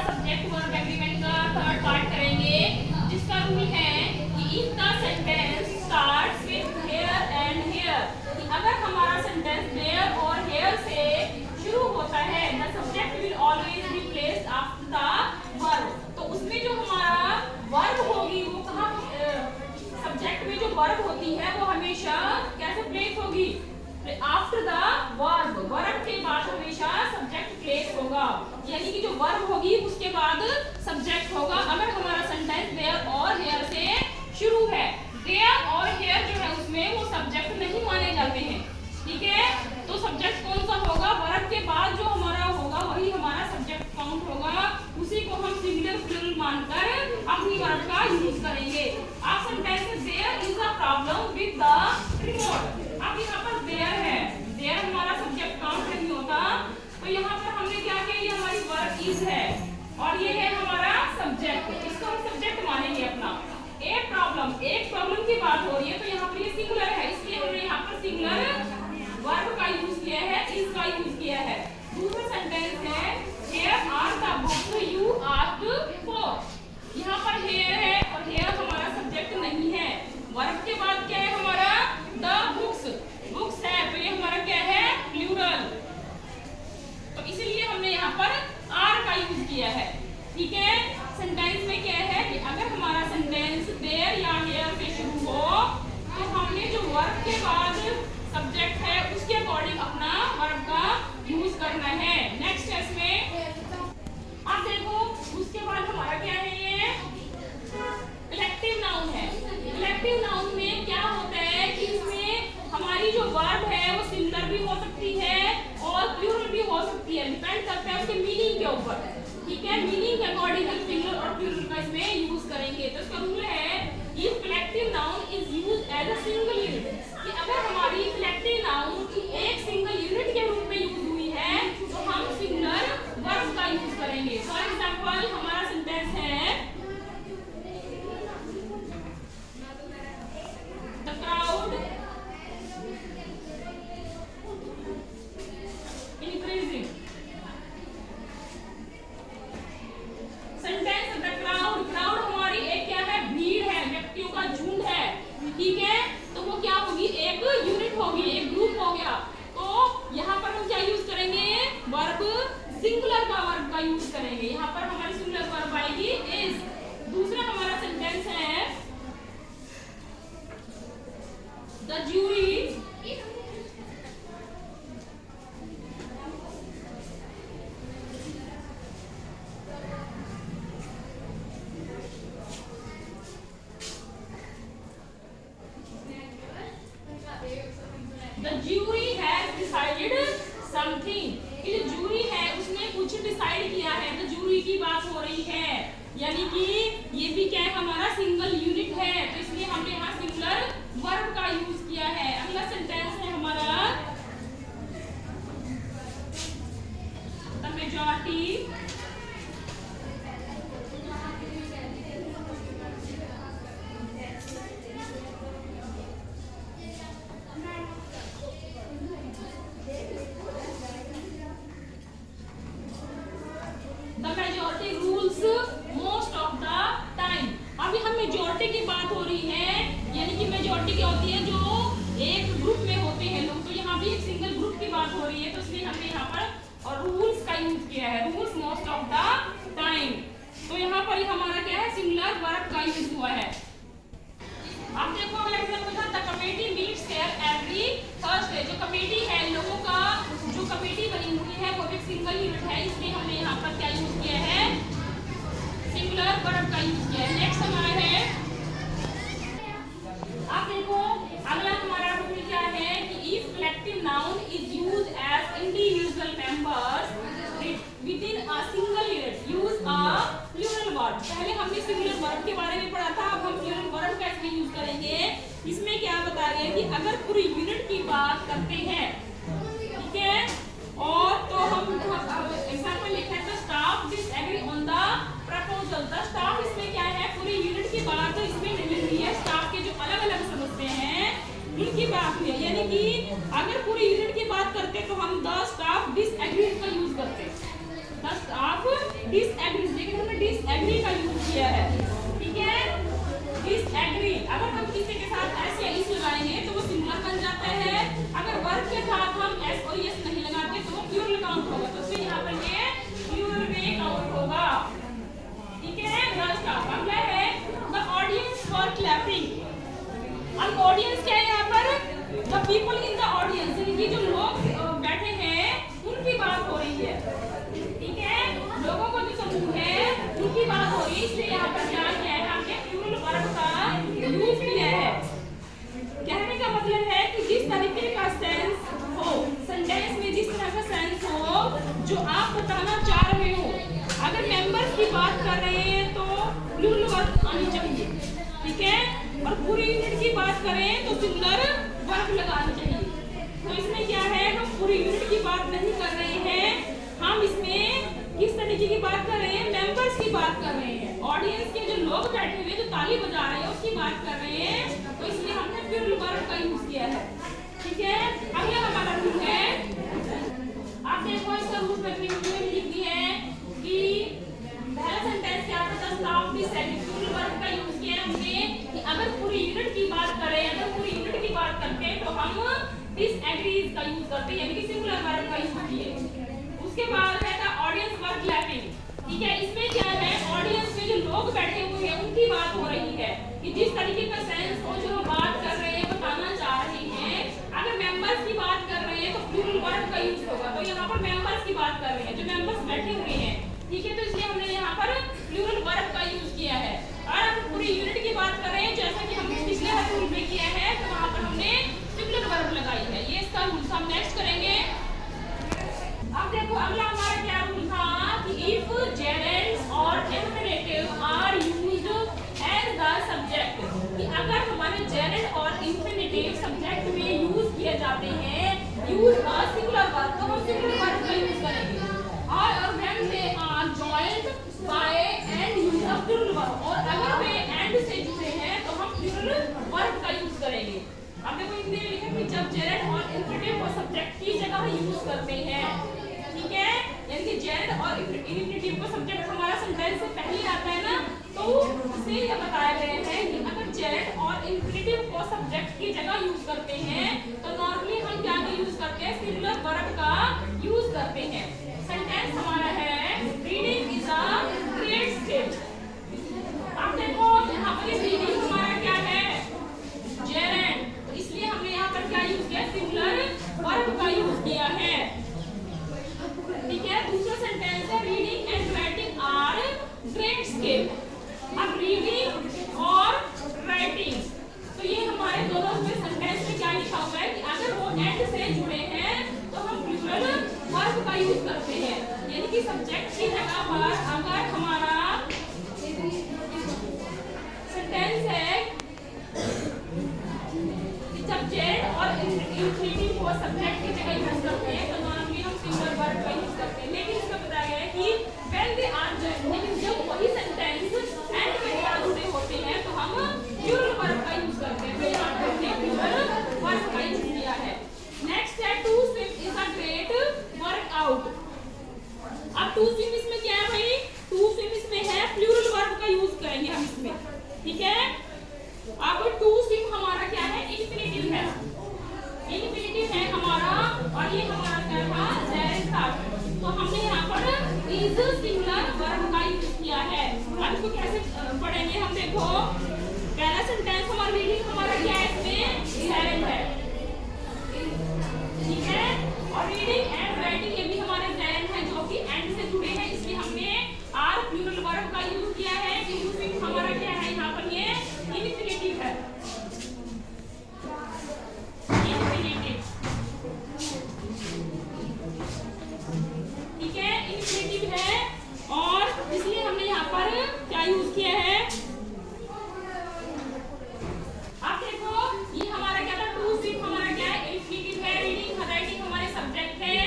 Subject verb agreement का third part करेंगे, जिसका रूल है कि if the sentence starts with here and here, कि अगर हमारा सेंटेंस देयर और हेयर से शुरू होता है, the subject will always be placed after the verb. तो उसमें जो हमारा वर्ब होगी वो कहाँ, सब्जेक्ट में जो वर्ब होती है वो हमेशा कैसे प्लेस होगी, आफ्टर द वर्ब, वर्ब के बाद हमेशा सब्जेक्ट प्लेस होगा, यानी कि जो वर्ब होगी उसके बाद सब्जेक्ट होगा। अगर हमारा सेंटेंस देयर और हेयर से शुरू है, देयर और हेयर जो है उसमें वो सब्जेक्ट नहीं माने जाते हैं, ठीक है। तो सब्जेक्ट कौन सा होगा, वर्ब के बाद जो हमारा होगा वही हमारा सब्जेक्ट काउंट होगा, उसी को हम सिंगुलर प्लूरल मानकर अपनी वर्ब का यूज करेंगे। आप sentence there is a problem with the remote, अब यहाँ पर देयर है, देयर हमारा सब्जेक्ट काउंट नहीं होता, तो यहाँ पर हमने क्या किया, ये हमारी वर्ब इज है और ये है हमारा सब्जेक्ट, इसको हम सब्जेक्ट मानेंगे अपना। एक प्रॉब्लम की बात हो रही है, तो यहाँ पर ये सिंगुलर है, इसलिए हमने यहाँ पर सिंगुलर वर्ब का यूज किया है, इज का यूज किया है। दूसरा सेंटेंस है here are the books you asked for, यहाँ पर हेयर है और हेयर हमारा सब्जेक्ट नहीं है, वर्ब के बाद क्या है हमारा द बुक्स, बुक्स है तो ये हमारा क्या है प्लूरल, तो इसलिए हमने यहाँ पर आर का यूज किया है, ठीक है। सेंटेंस में क्या है कि अगर हमारा सेंटेंस देयर या हेयर से शुरू हो तो हमने जो वर्ब के बाद सब्जेक्ट है उसके अकॉर्डिंग अपना वर्ब का यूज करना है। नेक्स्ट है इसमें आप देखो, उसके बाद हमारा क्या है, ये कलेक्टिव नाउन है। कलेक्टिव नाउन में क्या होता है कि इसमें हमारी जो वर्ब है वो सिंगुलर भी हो सकती है और प्लूरल भी हो सकती है, डिपेंड करता है उसके मीनिंग के ऊपर, ठीक है। मीनिंग के अकॉर्डिंग हम सिंगुलर और प्लूरल का इसमें यूज करेंगे। तो इसका रूल है if collective noun is used as a single unit, कि अगर हमारी कलेक्टिव नाउन एक सिंगल यूनिट के रूप में यूज हुई है तो हम सिंगुलर वर्ब का यूज करेंगे। फॉर एग्जांपल हमारा सेंटेंस है the crowd increasing, sentence the crowd, crowd हमारी एक क्या है, भीड़ है, व्यक्तियों का झुंड है, ठीक है। तो वो क्या होगी, एक यूनिट होगी, एक ग्रुप हो गया, तो यहाँ पर हम क्या यूज करेंगे, वर्ब सिंगुलर का वर्ब का यूज करेंगे, यहाँ पर हमारी सिंगुलर वर्ब आएगी इज। दूसरा हमारा सेंटेंस है the jury The jury has decided something, कि जो जूरी है उसने कुछ डिसाइड किया है, तो जूरी की बात हो रही है, यानी कि ये भी क्या है हमारा सिंगल यूनिट है, तो इसलिए हमने यहाँ सिंगुलर वर्ब का यूज किया है। अगला सेंटेंस है हमारा the majority rules most of the time. अभी हम मेजॉरिटी की बात हो रही है, यानी कि मेजॉरिटी क्या होती है, जो एक ग्रुप में होते हैं लोग, तो यहाँ भी एक सिंगल ग्रुप की बात हो रही है, तो इसलिए हमने यहाँ पर और रूल्स का यूज किया है, rules most of the time. तो यहाँ पर हमारा क्या है, सिंगुलर वर्ब का यूज हुआ है। आप देखो अगला एग्जांपल था the committee meets here every Thursday, जो कमेटी है लोगों का जो कमेटी बनी हुई है वो एक सिंगल यूनिट है, इसलिए हमने यहाँ पर क्या यूज किया है, सिंगुलर वर्ब का यूज किया है। नेक्स्ट हमारा है, आप देखो अगला हमारा रूल क्या है कि if collective noun is used as individual members within a single unit use a plural verb. पहले हमने सिंगुलर वर्ब के बारे में पढ़ा था, अब हम प्लूरल वर्ब कैसे यूज करेंगे। इसमें क्या बता रहे हैं कि अगर पूरी यूनिट की बात करते हैं, ठीक है, और तो हम एग्जांपल लिखा है the staff disagree on the proposal. The staff इसमें क्या है, पूरी यूनिट की बात तो इसमें नहीं हुई है, स्टाफ के जो अलग अलग सदस्य हैं उनकी बात हुई है, यानी कि अगर पूरी यूनिट की बात करते तो हम द स्टाफ डिसएग्री का यूज करते, द स्टाफ डिसएग्री किया है, ठीक है। डिसएग्री, अगर हम किसी के साथ एस या इस लगाएंगे तो वो सिंगुलर बन जाता है। अगर वर्ब के साथ हम एस और एस नहीं लगाते तो वो प्लूरल काउंट होगा, तो फिर यहाँ पर ये प्लूरल में काउंट होगा, ठीक है। अगला है द ऑडियंस वर क्लैपिंग। अब ऑडियंस क्या है यहाँ पर? The people in the audience, यानी कि जो लोग बैठे हैं उनकी बात हो रही है, ठीक है। लोगों का जो समूह है उनकी बात हो रही है, इसलिए यहाँ पर क्या किया है हमने प्लूरल वर्ब का यूज किया है। कहने का मतलब है कि जिस तरीके का सेंस हो, सेंटेंस में जिस तरह का सेंस हो जो आप बताना चाह रहे हो। अगर मेंबर्स की बात कर रहे हैं तो प्लूरल वर्ब आनी चाहिए, ठीक है। और पूरी यूनिट की बात करें तो सिंगुलर वर्ब लगानी चाहिए। तो इसमें क्या है, हम पूरी यूनिट की बात नहीं कर रहे हैं, हम इसमें किस तरीके की बात कर रहे हैं? मेंबर्स की बात कर रहे हैं। ऑडियंस के जो लोग बैठे हुए जो ताली बजा रहे हैं उसकी बात कर रहे हैं, तो इसलिए हमने प्लूरल वर्ब का यूज किया है, ठीक है। अगला हमारा रूल है, आप देखो इसका रूल में लिख दिया है कि पहला सेंटेंस क्या था? स्टॉप डिसएग्री, प्लूरल वर्ब का यूज किया है हमने कि अगर पूरी यूनिट की बात करें, अगर पूरी यूनिट की बात करते हैं तो हम डिसएग्री का यूज करते हैं, यानी कि सिंगुलर वर्ब का यूज किए। उसके बाद है द ऑडियंस वर क्लैपिंग, ठीक है। इसमें क्या है, ऑडियंस में जो लोग बैठे हुए हैं उनकी बात हो रही है कि जिस तरीके का सेंस हो जो हम बात कर रहे हैं, बताना चाह रहे हैं। अगर मेंबर्स की बात कर रहे हैं तो प्लूरल वर्ब का यूज होगा, तो यहाँ पर मेंबर्स की बात कर रहे हैं, जो मेंबर्स बैठे हुए हैं, ठीक है। तो इसलिए हमने यहाँ पर प्लूरल वर्ब का यूज किया है। और हम पूरी यूनिट की बात कर रहे हैं, जैसा कि हमने पिछले रूल में किया है, तो वहाँ पर हमने सिंगुलर वर्ब लगाई है। ये इसका रूल हम नेक्स्ट करेंगे। अब देखो अगला हमारा क्या रूल था कि इफ जेरेंड्स और infinitive are used as the subject, कि अगर हमारे जेरेंड और इंफिनिटिव सब्जेक्ट में यूज किए जाते हैं, यूज अ सिंगुलर वर्ब, तो हम सिंगुलर वर्ब का यूज करेंगे। और when they are joined by and use a plural verb, और अगर वे एंड से जुड़े हैं तो हम प्लूरल वर्ब का यूज करेंगे। अब देखो इसमें लिखा है कि जब जेरेंड और इंफिनिटिव को सब्जेक्ट की जगह यूज करते हैं, ठीक है, यानी कि जेरेंड और इंफिनिटिव को सब्जेक्ट हमारा सेंटेंस से पहले आता है ना, तो इससे ये बताया गया है कि अगर जेरेंड और इंफिनिटिव को सब्जेक्ट की जगह यूज करते हैं तो नॉर्मली हम क्या यूज करते हैं? सिंगुलर वर्ब का यूज करते हैं। सेंटेंस हमारा है reading is a great skill. अब देखो यहाँ पर रीडिंग हमारा क्या है? जेरेंड, तो इसलिए हमने यहाँ पर क्या यूज किया? सिंगुलर वर्ब का यूज किया है, ठीक है। दूसरा सेंटेंस है reading and writing are great skill. अब रीडिंग और राइटिंग, तो ये हमारे दोनों में सेंटेंस में क्या लिखा हुआ है कि अगर वो एंड से जुड़े हैं तो हम प्लूरल वर्ब का यूज करते हैं, यानी कि सब्जेक्ट की जगह पर अगर हमारा सेंटेंस है कि जब जेरेंड और इंफिनिटिव को सब्जेक्ट की जगह यूज करते हैं तो नॉर्मली हम सिंगुलर वर्ब का यूज करते हैं। लेकिन इसमें बताया गया है कि व्हेन दे आर जॉइंड, लेकिन जब वही सेंटेंस एंड में जुड़े होते हैं तो हम प्लूरल वर्ब का यूज करते हैं। तो यहाँ पर हमने प्लूरल वर्ब का यूज किया है। नेक्स्ट है to swim is a great workout. अब टू स्विम इसमें क्या है भाई? टू स्विम इसमें है, प्लूरल वर्ब का यूज करेंगे हम इसमें, ठीक है। अब टू स्विम हमारा क्या है? इंफिनिटिव है, इंफिनिटिव है हमारा, और ये हमारा क्या था? जेरेंड था, तो हमने यहाँ पर इज सिंगुलर वर्ब का यूज किया है। अब इसको कैसे पढ़ेंगे हम? देखो पहला सेंटेंस हमारा रीडिंग हमारा क्या है? इसमें जेरेंड है, ठीक है। और रीडिंग एंड राइटिंग ये भी हमारे जेरेंड है जो कि एंड से जुड़े हैं, इसलिए हमने आर प्लूरल वर्ब का यूज किया है। यूजिंग हमारा क्या है? यहाँ पर ये इंफिनिटिव है, इंफिनिटिव, ठीक है, इंफिनिटिव है। और इसलिए हमने यहाँ पर क्या यूज किया है? आप देखो ये हमारा क्या था? टू स्विम हमारा क्या है? इंफिनिटिव है। रीडिंग राइटिंग हमारे सब्जेक्ट है,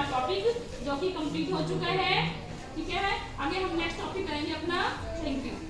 हमारा टॉपिक जो कि कंप्लीट हो चुका है। ठीक है, आगे हम नेक्स्ट टॉपिक करेंगे अपना। Thank you.